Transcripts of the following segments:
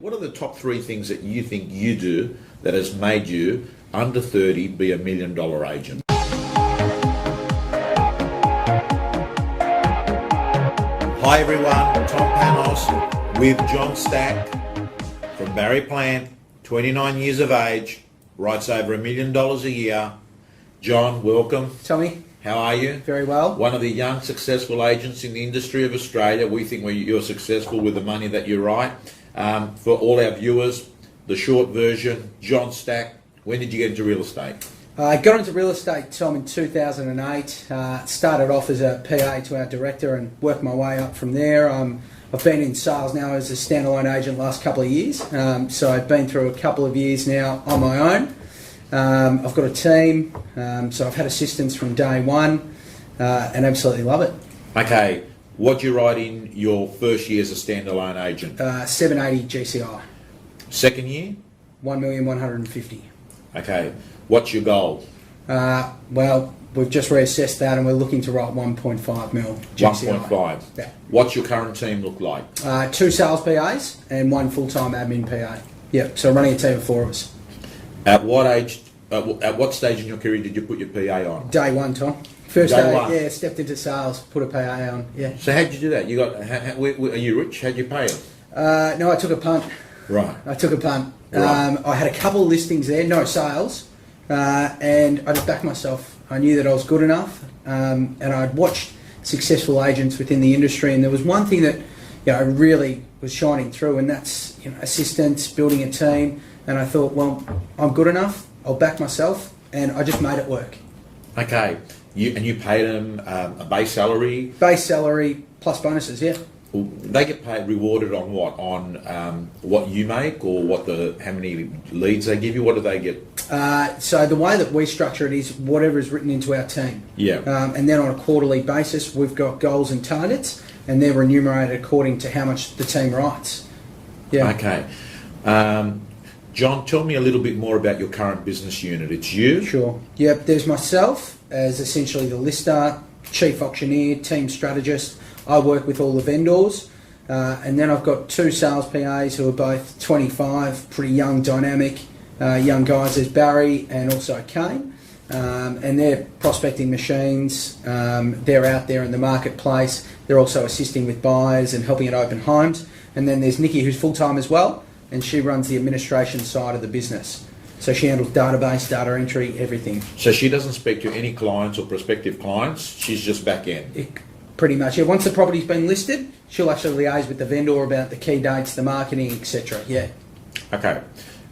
What are the top three things that you think you do that has made you, under 30, be $1 million agent? Hi everyone, Tom Panos with John Stack from Barry Plant, 29 years of age, writes over $1 million a year. John, welcome. Tommy. How are you? Very well. One of the young successful agents in the industry of Australia. We think you're successful with the money that you write. For all our viewers, the short version, John Stack, when did you get into real estate? I got into real estate, Tom, in 2008. Started off as a PA to our director and worked my way up from there. I've been in sales now as a standalone agent last couple of years. So I've been through a couple of years now on my own. I've got a team, so I've had assistants from day one and absolutely love it. Okay, what do you write in your first year as a standalone agent? 780 GCI. Second year? 1,150,000. Okay, what's your goal? Well, we've just reassessed that and we're looking to write 1.5 mil GCI. 1.5? Yeah. What's your current team look like? 2 sales PAs and 1 full-time admin PA. Yep, so running a team of 4 of us. At what age, at what stage in your career did you put your PA on? Day one, Tom. First Day day, one. yeah, stepped into sales, put a PA on, yeah. So how'd you do that? You got? Are you rich? How'd you pay them? No, I took a punt. Right. I took a punt. Right. I had a couple of listings there, no sales, and I just backed myself. I knew that I was good enough, and I'd watched successful agents within the industry, and there was one thing that really was shining through, and that's assistance, building a team. And I thought, well, I'm good enough. I'll back myself, and I just made it work. Okay. You paid them a base salary? Base salary plus bonuses, yeah. They get paid, rewarded on what? On what you make, or how many leads they give you? What do they get? So the way that we structure it is whatever is written into our team. Yeah. And then on a quarterly basis, we've got goals and targets, and they're remunerated according to how much the team writes. Yeah. Okay. John, tell me a little bit more about your current business unit. It's you? Sure. Yep, there's myself as essentially the lister, chief auctioneer, team strategist. I work with all the vendors. And then I've got 2 sales PAs who are both 25, pretty young, dynamic, young guys. There's Barry and also Kane. And they're prospecting machines. They're out there in the marketplace. They're also assisting with buyers and helping at open homes. And then there's Nikki, who's full-time as well, and she runs the administration side of the business. So she handles database, data entry, everything. So she doesn't speak to any clients or prospective clients, she's just back end? Pretty much, yeah. Once the property's been listed, she'll actually liaise with the vendor about the key dates, the marketing, etc. Yeah. Okay.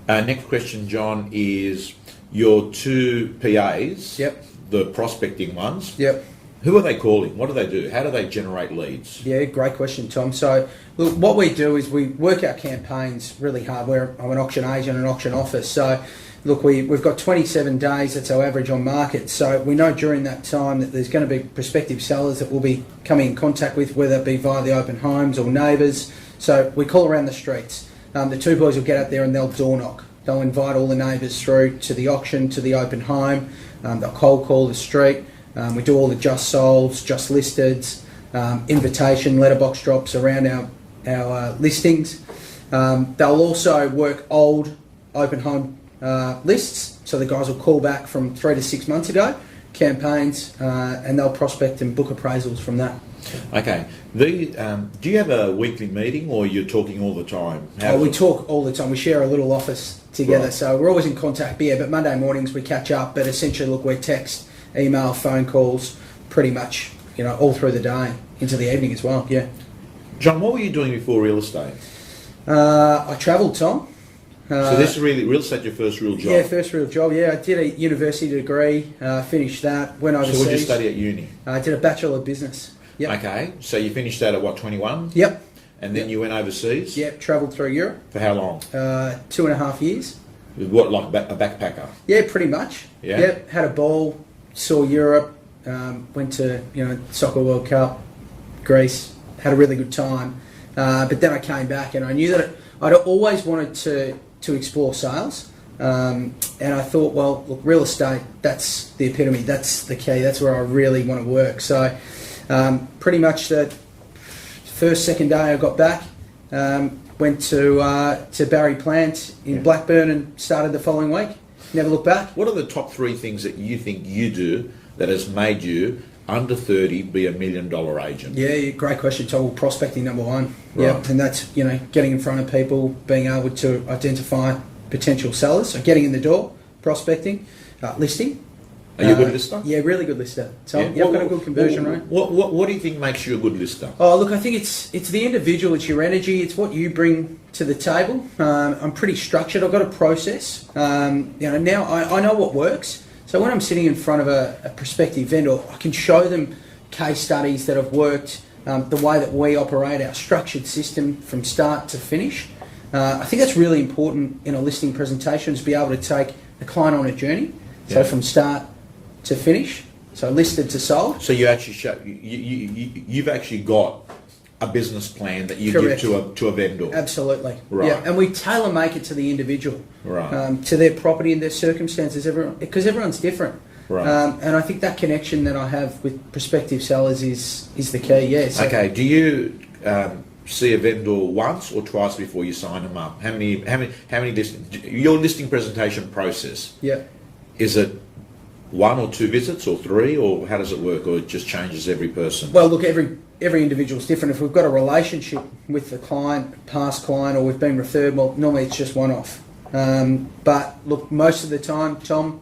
Next question, John, is your 2 PAs, yep, the prospecting ones. Yep. Who are they calling? What do they do? How do they generate leads? Yeah, great question, Tom. So, look, what we do is we work our campaigns really hard. I'm an auction agent and an auction office. So, look, we've got 27 days. That's our average on market. So, we know during that time that there's going to be prospective sellers that we'll be coming in contact with, whether it be via the open homes or neighbours. So, we call around the streets. The 2 boys will get out there and they'll door knock. They'll invite all the neighbours through to the auction, to the open home. They'll cold call the street. We do all the just solds, just listeds, invitation letterbox drops around our listings. They'll also work old open home lists, so the guys will call back from 3 to 6 months ago, campaigns, and they'll prospect and book appraisals from that. Okay. Do you have a weekly meeting, or you're talking all the time? We talk all the time. We share a little office together, right. So we're always in contact. But Monday mornings we catch up. But essentially, look, we're text, email, phone calls, pretty much, all through the day, into the evening as well, yeah. John, what were you doing before real estate? I travelled, Tom. So this is really, real estate your first real job? Yeah, first real job, yeah. I did a university degree, finished that, went overseas. So what did you study at uni? I did a Bachelor of Business. Yep. Okay, so you finished that at what, 21? Yep. And then you went overseas? Yep, travelled through Europe. For how long? 2.5 years. What, like a backpacker? Yeah, pretty much. Yeah? Yep, had a ball, saw Europe, went to Soccer World Cup, Greece, had a really good time. But then I came back and I knew that I'd always wanted to explore sales. And I thought, well, look, real estate, that's the epitome, that's the key, that's where I really want to work. So pretty much the first, second day I got back, went to Barry Plant in Blackburn and started the following week. Never looked back. What are the top 3 things that you think you do that has made you, under 30, be $1 million agent? Yeah, great question, Tom. Well, prospecting, number one. Right. Yeah, and that's, getting in front of people, being able to identify potential sellers. So getting in the door, prospecting, listing. Are you a good lister? Yeah, really good lister. So Yeah. I've got a good conversion rate. What do you think makes you a good lister? Oh, look, I think it's the individual, it's your energy, it's what you bring to the table. I'm pretty structured. I've got a process. Now I know what works. So when I'm sitting in front of a prospective vendor, I can show them case studies that have worked, the way that we operate, our structured system from start to finish. I think that's really important in a listing presentation, is be able to take the client on a journey. So from start to finish, so listed to sold. So you actually you've actually got a business plan that you Correct. give to a vendor. Absolutely. Right. Yeah, and we tailor make it to the individual, Right. to their property and their circumstances. Because everyone's different. Right. And I think that connection that I have with prospective sellers is the key. Yeah. So Okay. Do you see a vendor once or twice before you sign them up? How many your listing presentation process? Yeah. Is it 1 or 2 visits or 3, or how does it work, or it just changes every person? Well, look, every individual's different. If we've got a relationship with the client, past client, or we've been referred, well, normally it's just one-off. But look, most of the time, Tom,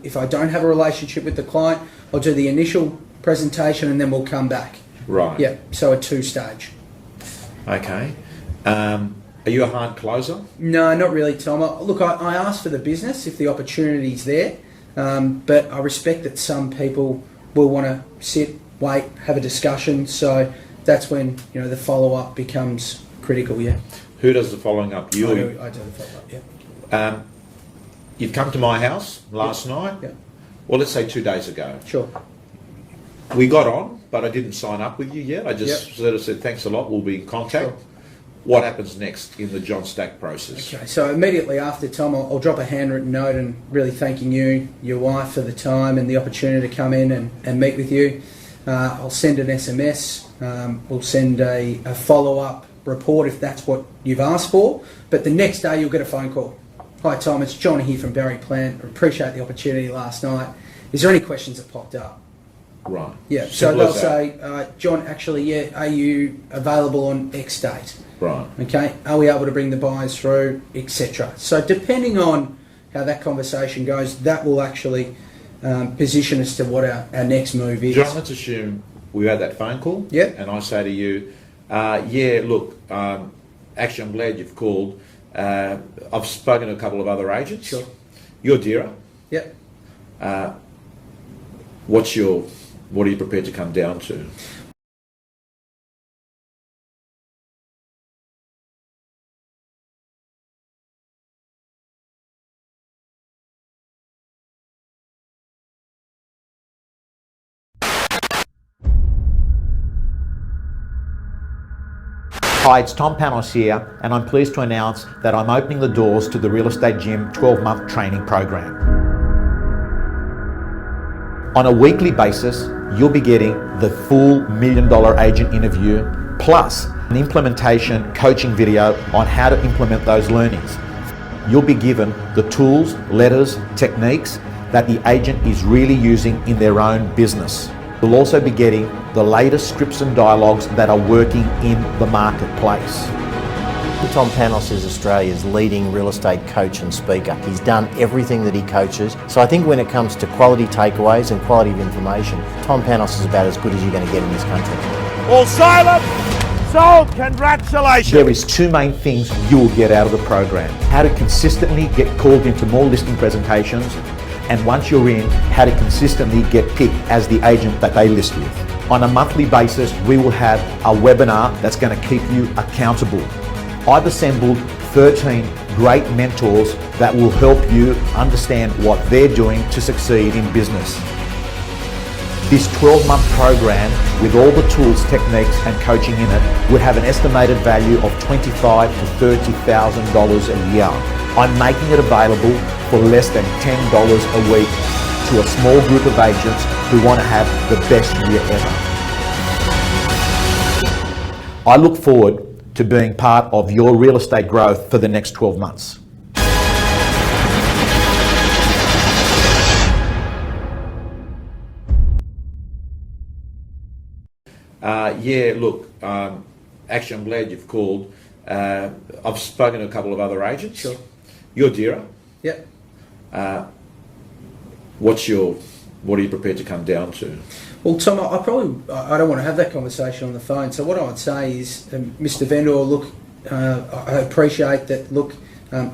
if I don't have a relationship with the client, I'll do the initial presentation and then we'll come back. Right. Yeah, so a 2-stage. Okay. Are you a hard closer? No, not really, Tom. Look, I ask for the business if the opportunity's there, but I respect that some people will want to sit, wait, have a discussion. So that's when the follow-up becomes critical. Yeah. Who does the following up? You. I do the follow-up. Yeah. You've come to my house last night. Yeah. Well, let's say 2 days ago. Sure. We got on, but I didn't sign up with you yet. I just Yep. sort of said thanks a lot. We'll be in contact. Sure. What happens next in the John Stack process? Okay, so immediately after, Tom, I'll drop a handwritten note and really thanking you, your wife, for the time and the opportunity to come in and meet with you. I'll send an SMS. We'll send a follow-up report if that's what you've asked for. But the next day you'll get a phone call. Hi, Tom, it's John here from Barry Plant. I appreciate the opportunity last night. Is there any questions that popped up? Right. Yeah, so Simple they'll as that. say, John, actually, yeah, are you available on X date? Right. Okay, are we able to bring the buyers through, etc. So depending on how that conversation goes, that will actually position us to what our next move is. John, let's assume we had that phone call. Yep. And I say to you, yeah, look, actually, I'm glad you've called. I've spoken to a couple of other agents. Sure. You're dearer. Yep. What are you prepared to come down to? Hi, it's Tom Panos here, and I'm pleased to announce that I'm opening the doors to the Real Estate Gym 12-month training program. On a weekly basis, you'll be getting the full $1 Million Agent interview, plus an implementation coaching video on how to implement those learnings. You'll be given the tools, letters, techniques that the agent is really using in their own business. You'll also be getting the latest scripts and dialogues that are working in the marketplace. Tom Panos is Australia's leading real estate coach and speaker. He's done everything that he coaches. So I think when it comes to quality takeaways and quality of information, Tom Panos is about as good as you're going to get in this country. All silent! Sold! Congratulations! There is 2 main things you will get out of the program. How to consistently get called into more listing presentations, and once you're in, how to consistently get picked as the agent that they list with. On a monthly basis, we will have a webinar that's going to keep you accountable. I've assembled 13 great mentors that will help you understand what they're doing to succeed in business. This 12-month program, with all the tools, techniques and coaching in it, would have an estimated value of $25,000 to $30,000 a year. I'm making it available for less than $10 a week to a small group of agents who want to have the best year ever. I look forward to being part of your real estate growth for the next 12 months. Actually, I'm glad you've called. I've spoken to a couple of other agents. Sure. You're dearer. Yep. What are you prepared to come down to? Well, Tom, I don't want to have that conversation on the phone. So what I'd say is, Mr. Vendor, look, I appreciate that. Look,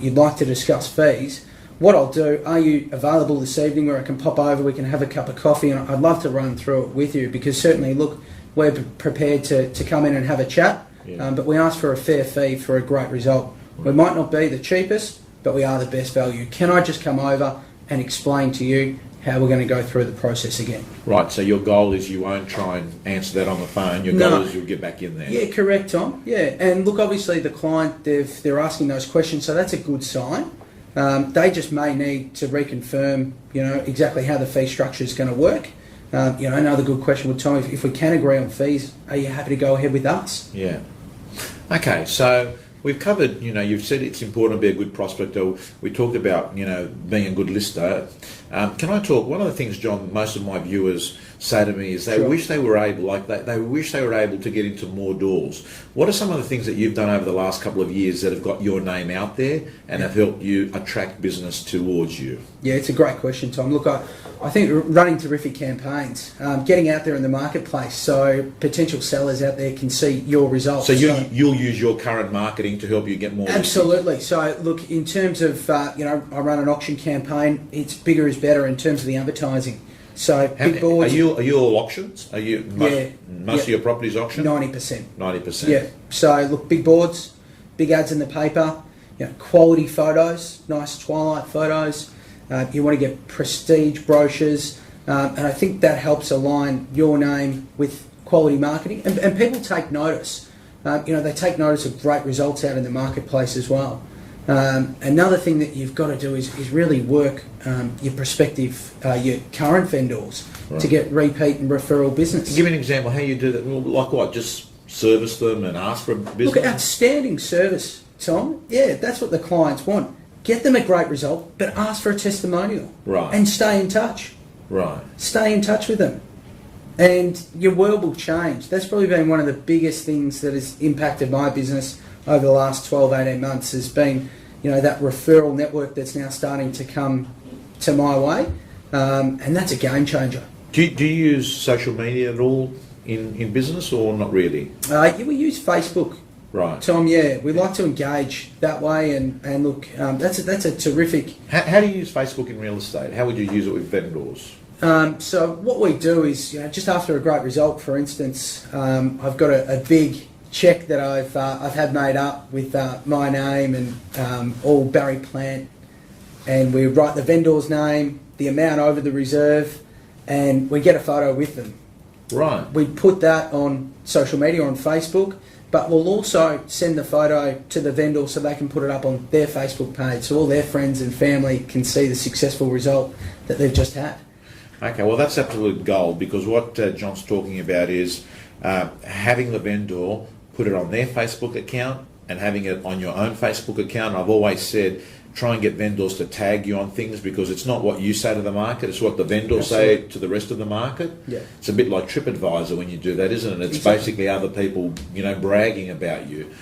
you'd like to discuss fees. What I'll do, are you available this evening where I can pop over, we can have a cup of coffee, and I'd love to run through it with you, because certainly, look, we're prepared to come in and have a chat, but we ask for a fair fee for a great result. We might not be the cheapest, but we are the best value. Can I just come over and explain to you how we're going to go through the process again? Right, so your goal is you won't try and answer that on the phone. Your goal is you'll get back in there. Yeah, correct, Tom. Yeah, and look, obviously the client, they're asking those questions, so that's a good sign. They just may need to reconfirm, exactly how the fee structure is going to work. Another good question would, Tom, if we can agree on fees, are you happy to go ahead with us? Yeah. Okay, so we've covered, you've said it's important to be a good prospector. We talked about, being a good lister. Can I talk? One of the things, John, most of my viewers say to me is they wish they were able, they wish they were able to get into more doors. What are some of the things that you've done over the last couple of years that have got your name out there and have helped you attract business towards you? Yeah, it's a great question, Tom. Look, I think running terrific campaigns, getting out there in the marketplace so potential sellers out there can see your results. So you'll use your current marketing to help you get more Absolutely. listings. So look, in terms of, I run an auction campaign, it's bigger is better in terms of the advertising. So big boards. Are you all auctions? Are you most of your properties auction? 90%. 90%. Yeah. So look, big boards, big ads in the paper, quality photos, nice twilight photos. You want to get prestige brochures, and I think that helps align your name with quality marketing. And people take notice. They take notice of great results out in the marketplace as well. Another thing that you've got to do is really work your prospective, your current vendors to get repeat and referral business. Give me an example how you do that. Well, like what? Just service them and ask for business? Look, outstanding service, Tom. Yeah, that's what the clients want. Get them a great result, but ask for a testimonial. Right. And stay in touch. Right. Stay in touch with them. And your world will change. That's probably been one of the biggest things that has impacted my business over the last 12, 18 months has been, that referral network that's now starting to come to my way. And that's a game changer. Do you use social media at all in business or not really? We use Facebook. Right. Tom, yeah, we like to engage that way, and look, that's a terrific. How do you use Facebook in real estate? How would you use it with vendors? So what we do is, just after a great result, for instance, I've got a big check that I've had made up with my name and all Barry Plant, and we write the vendor's name, the amount over the reserve, and we get a photo with them. Right. We put that on social media, on Facebook. But we'll also send the photo to the vendor so they can put it up on their Facebook page so all their friends and family can see the successful result that they've just had. Okay, well that's absolute gold, because what John's talking about is having the vendor put it on their Facebook account and having it on your own Facebook account. I've always said try and get vendors to tag you on things, because it's not what you say to the market, it's what the vendors say to the rest of the market. Yeah. It's a bit like TripAdvisor when you do that, isn't it? It's exactly. Basically other people, bragging about you.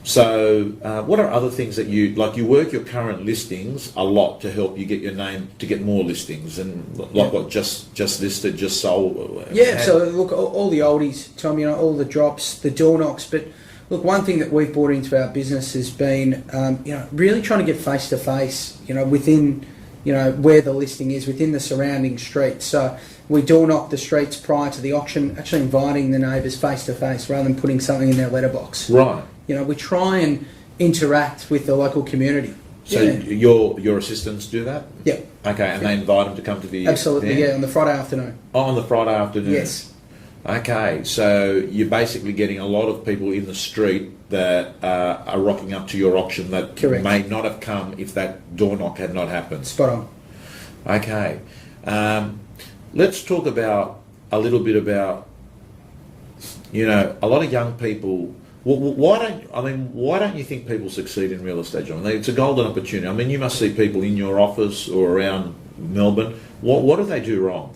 So what are other things that you work your current listings a lot to help you get your name, to get more listings, and what just listed, just sold? Yeah, so look, all the oldies, Tom, all the drops, the door knocks, but look, one thing that we've brought into our business has been, really trying to get face to face, within, where the listing is, within the surrounding streets. So we door knock the streets prior to the auction, actually inviting the neighbours face to face rather than putting something in their letterbox. Right. We try and interact with the local community. So your assistants do that? Yeah. Okay, and they invite them to come to the Absolutely, event? yeah, on the Friday afternoon. Oh, on the Friday afternoon? Yes. Okay, so you're basically getting a lot of people in the street that are rocking up to your auction that Correct. may not have come if that door knock had not happened. Spot on. Okay. Let's talk about a little bit about, a lot of young people Why don't you think people succeed in real estate, John? It's a golden opportunity. I mean, you must see people in your office or around Melbourne. What do they do wrong?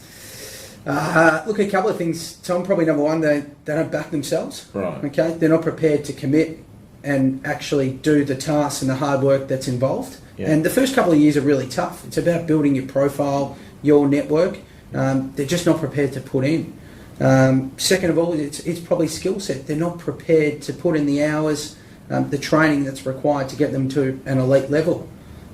Look, a couple of things, Tom. Probably number one, they don't back themselves. Right. Okay, they're not prepared to commit and actually do the tasks and the hard work that's involved. Yeah. And the first couple of years are really tough. It's about building your profile, your network. They're just not prepared to put in. Second of all, it's probably skill set. They're not prepared to put in the hours, the training that's required to get them to an elite level.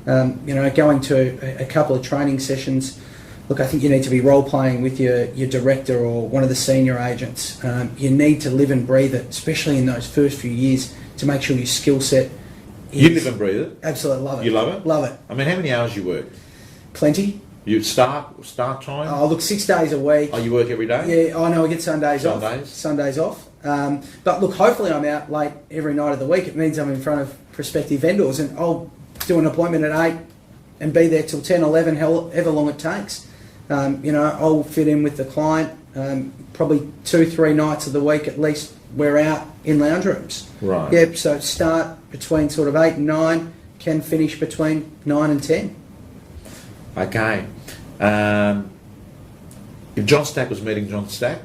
Going to a couple of training sessions. Look, I think you need to be role-playing with your director or one of the senior agents. You need to live and breathe it, especially in those first few years, to make sure your skill set is... You live and breathe it? Absolutely love it. You love it? Love it. I mean, how many hours you work? Plenty. You start time? Oh, look, 6 days a week. Oh, you work every day? Yeah, I know, I get Sundays off. Sundays off. But look, hopefully I'm out late every night of the week. It means I'm in front of prospective vendors, and I'll do an appointment at 8 and be there till 10, 11, however long it takes. I'll fit in with the client. Probably 2-3 nights of the week at least we're out in lounge rooms. Right. Yep, so start between sort of 8 and 9, can finish between 9 and 10. Okay. If John Stack was meeting John Stack,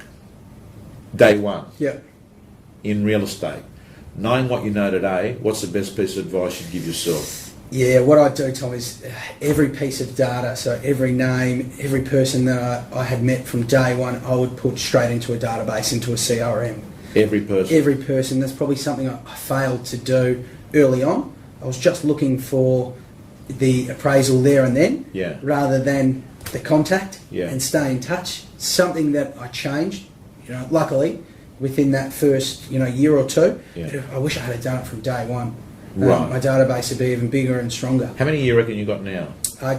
day one, Yep. in real estate, knowing what you know today, what's the best piece of advice you'd give yourself? Yeah, what I do, Tom, is every piece of data, so every name, every person that I had met from day one, I would put straight into a database, into a CRM. Every person? Every person. That's probably something I failed to do early on. I was just looking for the appraisal there and then, Yeah. rather than the contact, Yeah. and stay in touch. Something that I changed, luckily, within that first, year or two. Yeah. I wish I had done it from day one. Right. My database would be even bigger and stronger. How many you reckon you got now?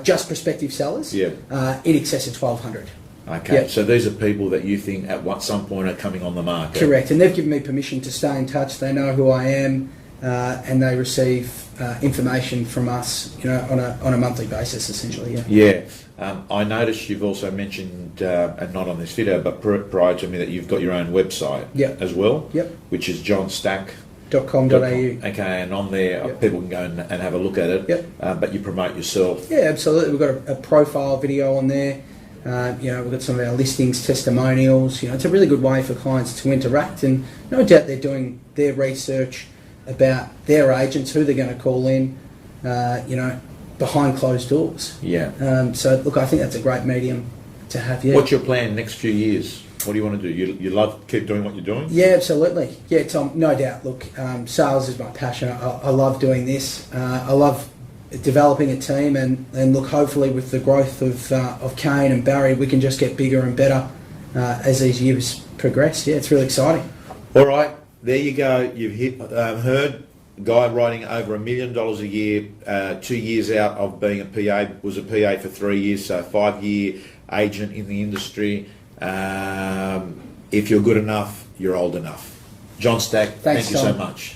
Just prospective sellers, Yeah. in excess of 1,200. Okay, Yep. so these are people that you think at some point are coming on the market. Correct, and they've given me permission to stay in touch. They know who I am, and they receive information from us, on a monthly basis, essentially. Yeah. Yeah. I noticed you've also mentioned, and not on this video, but prior to me, that you've got your own website Yep. as well, Yep. which is johnstack.com. .com.au. Okay, and on there, Yep. people can go and have a look at it. Yep. But you promote yourself. Yeah, absolutely. We've got a profile video on there. We've got some of our listings, testimonials. It's a really good way for clients to interact, and no doubt they're doing their research about their agents, who they're going to call in, behind closed doors. Yeah. So, look, I think that's a great medium to have. Yeah. What's your plan next few years? What do you want to do? You love keep doing what you're doing? Yeah, absolutely. Yeah, Tom, no doubt. Look, sales is my passion. I love doing this. I love developing a team, and look, hopefully with the growth of Kane and Barry, we can just get bigger and better as these years progress. Yeah, it's really exciting. All right, there you go. You've heard a guy writing over $1 million a year, 2 years out of being a PA, was a PA for 3 years, so 5-year agent in the industry. If you're good enough, you're old enough. John Stack, Thanks, thank you so Tom. much.